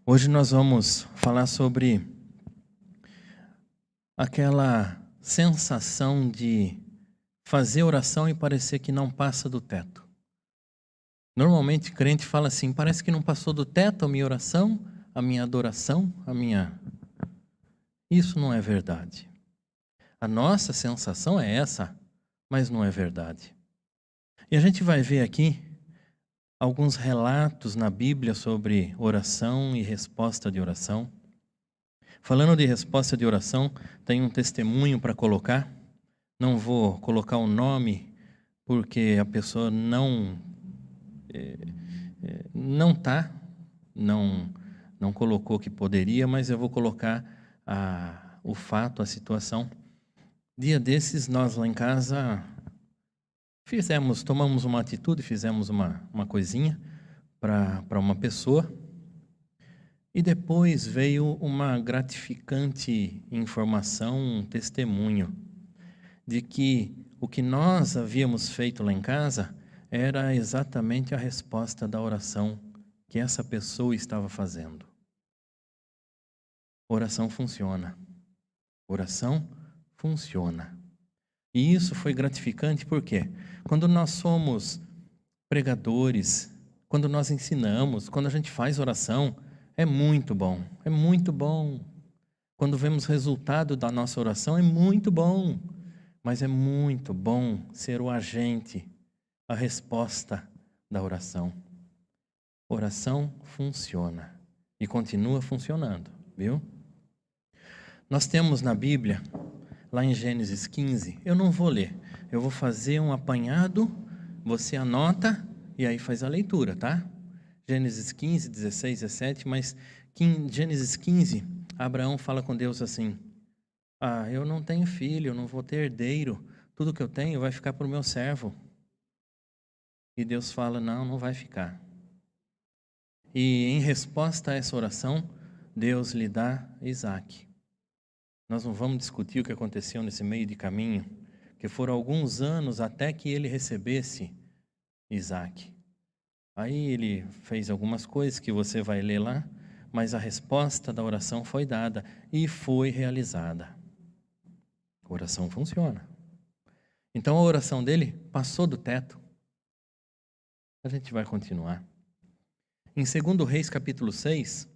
Hoje nós vamos falar sobre aquela sensação de fazer oração e parecer que não passa do teto. Normalmente crente fala assim, parece que não passou do teto a minha oração, a minha adoração, Isso não é verdade. A nossa sensação é essa, mas não é verdade. E a gente vai ver aqui alguns relatos na Bíblia sobre oração e resposta de oração. Falando de resposta de oração, tem um testemunho para colocar. Não vou colocar o nome, porque a pessoa não colocou que poderia, mas eu vou colocar o fato, a situação. Dia desses, nós lá em casa tomamos uma atitude, fizemos uma coisinha para uma pessoa. E depois veio uma gratificante informação, um testemunho, de que o que nós havíamos feito lá em casa era exatamente a resposta da oração que essa pessoa estava fazendo. Oração funciona. Oração funciona. E isso foi gratificante porque quando nós somos pregadores, quando nós ensinamos, quando a gente faz oração, é muito bom, é muito bom. Quando vemos resultado da nossa oração, é muito bom. Mas é muito bom ser o agente, a resposta da oração. Oração funciona e continua funcionando, viu? Nós temos na Bíblia, lá em Gênesis 15, eu não vou ler, eu vou fazer um apanhado, você anota e aí faz a leitura, tá? Gênesis 15, 16, 17, mas em Gênesis 15, Abraão fala com Deus assim: eu não tenho filho, eu não vou ter herdeiro, tudo que eu tenho vai ficar para o meu servo. E Deus fala, não vai ficar. E em resposta a essa oração, Deus lhe dá Isaac. Nós não vamos discutir o que aconteceu nesse meio de caminho, que foram alguns anos até que ele recebesse Isaac. Aí ele fez algumas coisas que você vai ler lá, mas a resposta da oração foi dada e foi realizada. A oração funciona. Então a oração dele passou do teto. A gente vai continuar. Em 2 Reis capítulo 6,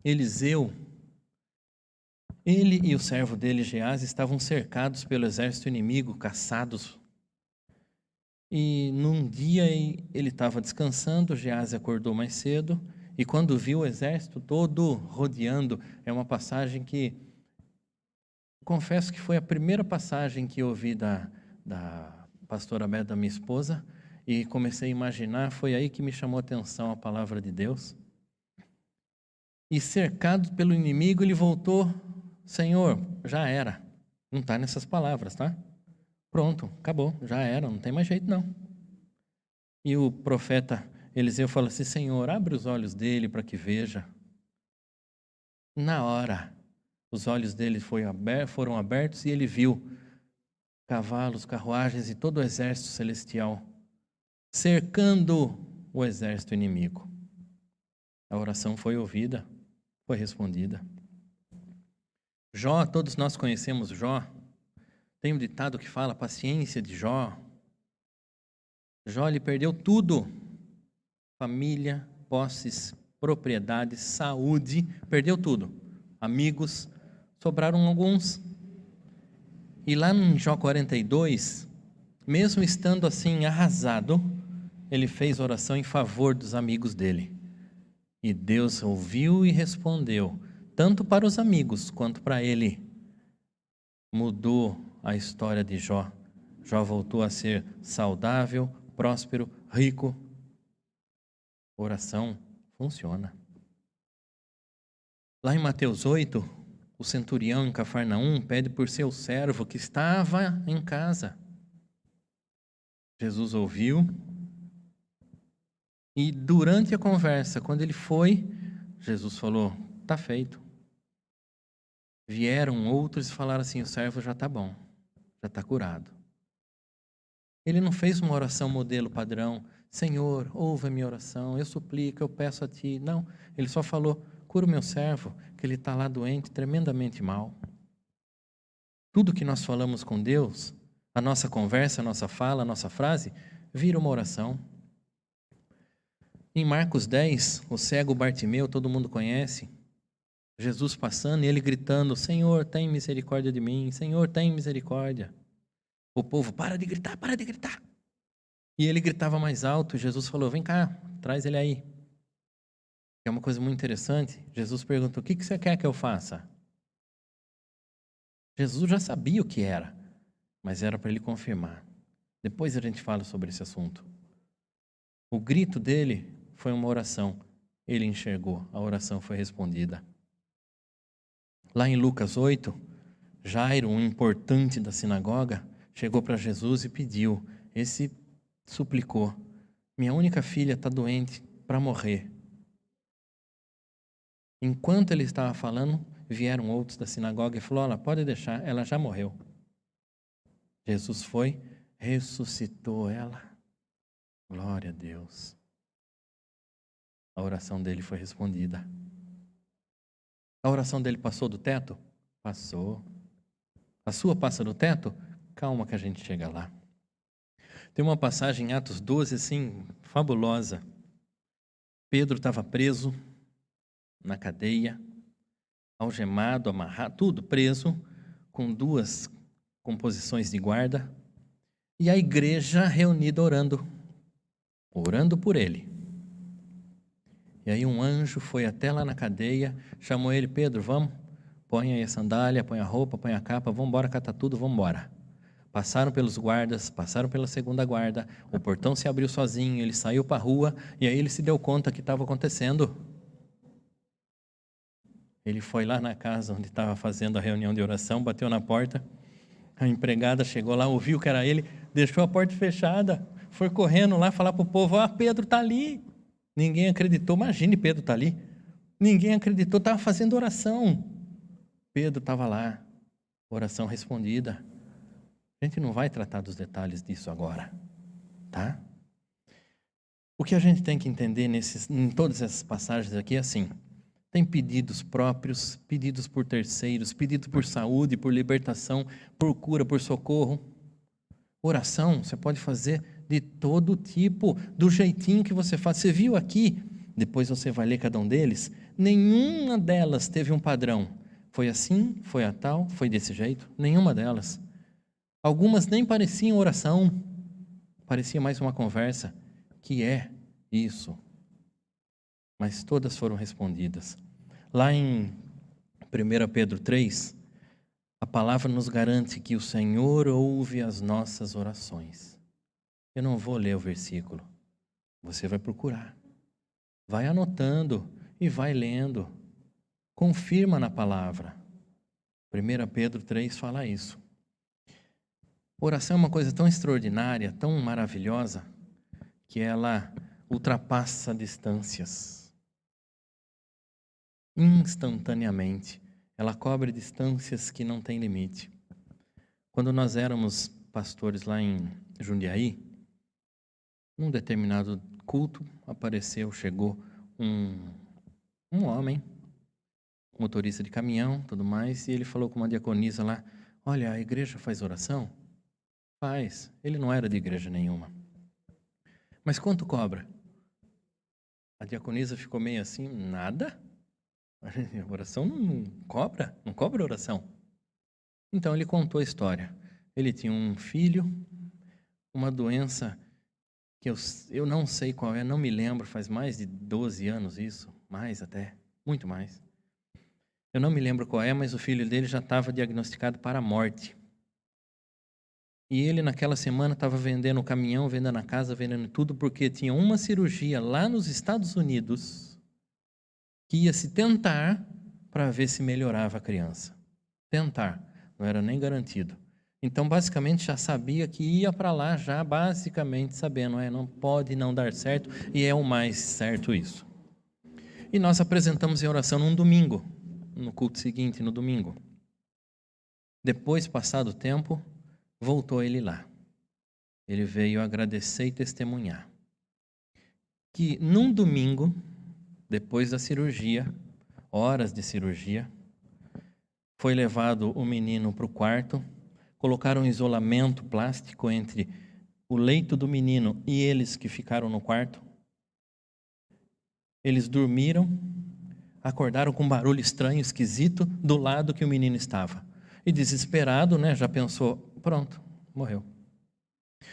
Eliseu, ele e o servo dele Geás estavam cercados pelo exército inimigo, caçados. E num dia ele estava descansando, Geás acordou mais cedo, e quando viu o exército todo rodeando, é uma passagem que, confesso que foi a primeira passagem que eu ouvi da pastora Beth, da minha esposa, e comecei a imaginar, foi aí que me chamou a atenção a palavra de Deus. E cercado pelo inimigo, ele voltou, Senhor, já era. Não está nessas palavras, tá? Pronto, acabou, já era, não tem mais jeito não. E o profeta Eliseu fala assim, Senhor, abre os olhos dele para que veja. Na hora, os olhos dele foram abertos e ele viu cavalos, carruagens e todo o exército celestial cercando o exército inimigo. A oração foi ouvida, foi respondida. Jó, todos nós conhecemos Jó. Tem um ditado que fala, paciência de Jó. Jó, ele perdeu tudo. Família, posses, propriedades, saúde, perdeu tudo. Amigos, sobraram alguns. E lá em Jó 42, mesmo estando assim arrasado, ele fez oração em favor dos amigos dele. E Deus ouviu e respondeu, tanto para os amigos quanto para ele. Mudou a história de Jó. Jó voltou a ser saudável, próspero, rico. Oração funciona. Lá em Mateus 8, o centurião em Cafarnaum pede por seu servo que estava em casa. Jesus ouviu. E durante a conversa, quando ele foi, Jesus falou, está feito. Vieram outros e falaram assim, o servo já está bom, já está curado. Ele não fez uma oração modelo padrão, Senhor, ouve a minha oração, eu suplico, eu peço a Ti. Não, ele só falou, cura o meu servo, que ele está lá doente, tremendamente mal. Tudo que nós falamos com Deus, a nossa conversa, a nossa fala, a nossa frase, vira uma oração. Em Marcos 10, o cego Bartimeu, todo mundo conhece, Jesus passando e ele gritando, Senhor, tem misericórdia de mim, Senhor, tem misericórdia. O povo, para de gritar, para de gritar. E ele gritava mais alto, Jesus falou, vem cá, traz ele aí. É uma coisa muito interessante, Jesus perguntou, o que você quer que eu faça? Jesus já sabia o que era, mas era para ele confirmar. Depois a gente fala sobre esse assunto. O grito dele foi uma oração. Ele enxergou, a oração foi respondida. Lá em Lucas 8, Jairo, um importante da sinagoga, chegou para Jesus e pediu. Esse suplicou: minha única filha está doente para morrer. Enquanto ele estava falando, vieram outros da sinagoga e falou: olha, pode deixar, ela já morreu. Jesus foi, ressuscitou ela. Glória a Deus. A oração dele foi respondida. A oração dele passou do teto? Passou. A sua passa do teto? Calma que a gente chega lá. Tem uma passagem em Atos 12, assim, fabulosa. Pedro estava preso na cadeia, algemado, amarrado, tudo preso, com 2 composições de guarda, e a igreja reunida orando por ele. E aí um anjo foi até lá na cadeia, chamou ele, Pedro, vamos, põe aí a sandália, põe a roupa, põe a capa, vamos embora, cata tudo, vamos embora. Passaram pelos guardas, passaram pela segunda guarda, o portão se abriu sozinho, ele saiu para a rua, e aí ele se deu conta que estava acontecendo. Ele foi lá na casa onde estava fazendo a reunião de oração, bateu na porta, a empregada chegou lá, ouviu que era ele, deixou a porta fechada, foi correndo lá falar para o povo, Pedro está ali. Ninguém acreditou, imagine Pedro está ali. Ninguém acreditou, estava fazendo oração. Pedro estava lá, oração respondida. A gente não vai tratar dos detalhes disso agora, tá? O que a gente tem que entender em todas essas passagens aqui é assim, tem pedidos próprios, pedidos por terceiros, pedidos por saúde, por libertação, por cura, por socorro. Oração você pode fazer de todo tipo, do jeitinho que você faz. Você viu aqui, depois você vai ler cada um deles, nenhuma delas teve um padrão. Foi assim, foi a tal, foi desse jeito, nenhuma delas. Algumas nem pareciam oração, parecia mais uma conversa, que é isso. Mas todas foram respondidas. Lá em 1 Pedro 3, a palavra nos garante que o Senhor ouve as nossas orações. Eu não vou ler o versículo, você vai procurar. Vai anotando e vai lendo. Confirma na palavra. 1 Pedro 3 fala isso. Oração é uma coisa tão extraordinária, tão maravilhosa, que ela ultrapassa distâncias. Instantaneamente. Ela cobre distâncias que não têm limite. Quando nós éramos pastores lá em Jundiaí, num determinado culto, chegou um homem, motorista de caminhão, tudo mais, e ele falou com uma diaconisa lá, olha, a igreja faz oração? Faz. Ele não era de igreja nenhuma. Mas quanto cobra? A diaconisa ficou meio assim, nada? A oração não cobra? Não cobra oração? Então ele contou a história. Ele tinha um filho, uma doença que eu não sei qual é, não me lembro, faz mais de 12 anos isso, mais até, muito mais. Eu não me lembro qual é, mas o filho dele já estava diagnosticado para a morte. E ele naquela semana estava vendendo o caminhão, vendendo a casa, vendendo tudo, porque tinha uma cirurgia lá nos Estados Unidos que ia se tentar para ver se melhorava a criança. Tentar, não era nem garantido. Então, basicamente, já sabia que ia para lá, já basicamente sabendo, não pode não dar certo, e é o mais certo isso. E nós apresentamos em oração num domingo, no culto seguinte, no domingo. Depois, passado o tempo, voltou ele lá. Ele veio agradecer e testemunhar que num domingo, depois da cirurgia, horas de cirurgia. Foi levado o menino para o quarto, colocaram um isolamento plástico entre o leito do menino e eles que ficaram no quarto. Eles dormiram, acordaram com um barulho estranho, esquisito, do lado que o menino estava. E desesperado, né, já pensou, pronto, morreu.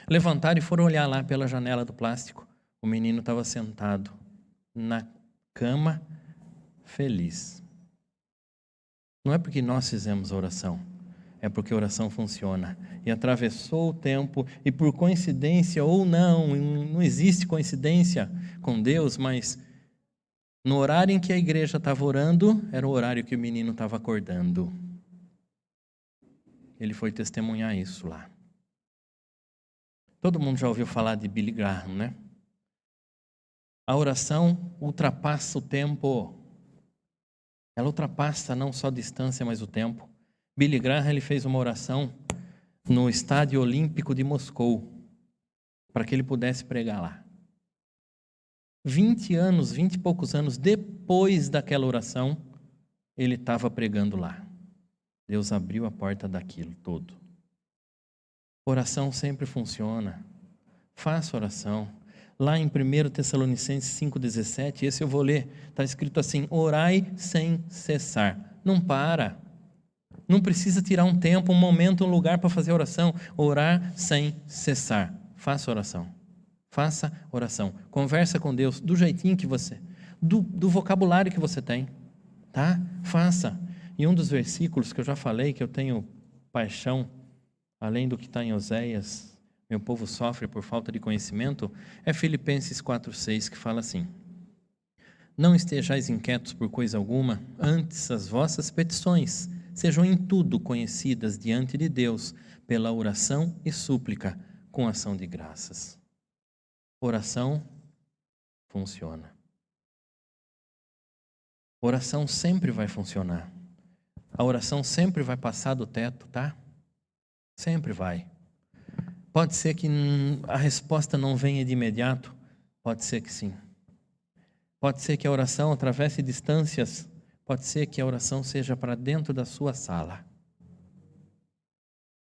Levantaram e foram olhar lá pela janela do plástico. O menino estava sentado na cama, feliz. Não é porque nós fizemos a oração, é porque a oração funciona. E atravessou o tempo, e por coincidência ou não, não existe coincidência com Deus, mas no horário em que a igreja estava orando, era o horário que o menino estava acordando. Ele foi testemunhar isso lá. Todo mundo já ouviu falar de Billy Graham, né? A oração ultrapassa o tempo. Ela ultrapassa não só a distância, mas o tempo. Billy Graham, ele fez uma oração no Estádio Olímpico de Moscou, para que ele pudesse pregar lá. 20 e poucos anos depois daquela oração, ele estava pregando lá. Deus abriu a porta daquilo todo. Oração sempre funciona. Faça oração. Lá em 1 Tessalonicenses 5,17, esse eu vou ler, está escrito assim: orai sem cessar. Não para. Não precisa tirar um tempo, um momento, um lugar para fazer oração. Orar sem cessar. Faça oração. Faça oração. Conversa com Deus do jeitinho que você, do vocabulário que você tem. Tá? Faça. E um dos versículos que eu já falei, que eu tenho paixão, além do que está em Oséias, meu povo sofre por falta de conhecimento, é Filipenses 4,6, que fala assim: não estejais inquietos por coisa alguma, antes as vossas petições sejam em tudo conhecidas diante de Deus, pela oração e súplica, com ação de graças. Oração funciona. Oração sempre vai funcionar. A oração sempre vai passar do teto, tá? Sempre vai. Pode ser que a resposta não venha de imediato, pode ser que sim. Pode ser que a oração atravesse distâncias, pode ser que a oração seja para dentro da sua sala.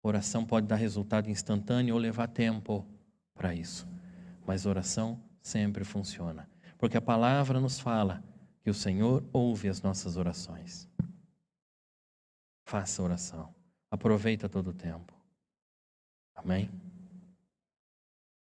Oração pode dar resultado instantâneo ou levar tempo para isso, mas oração sempre funciona, porque a palavra nos fala que o Senhor ouve as nossas orações. Faça oração, aproveita todo o tempo. Amém?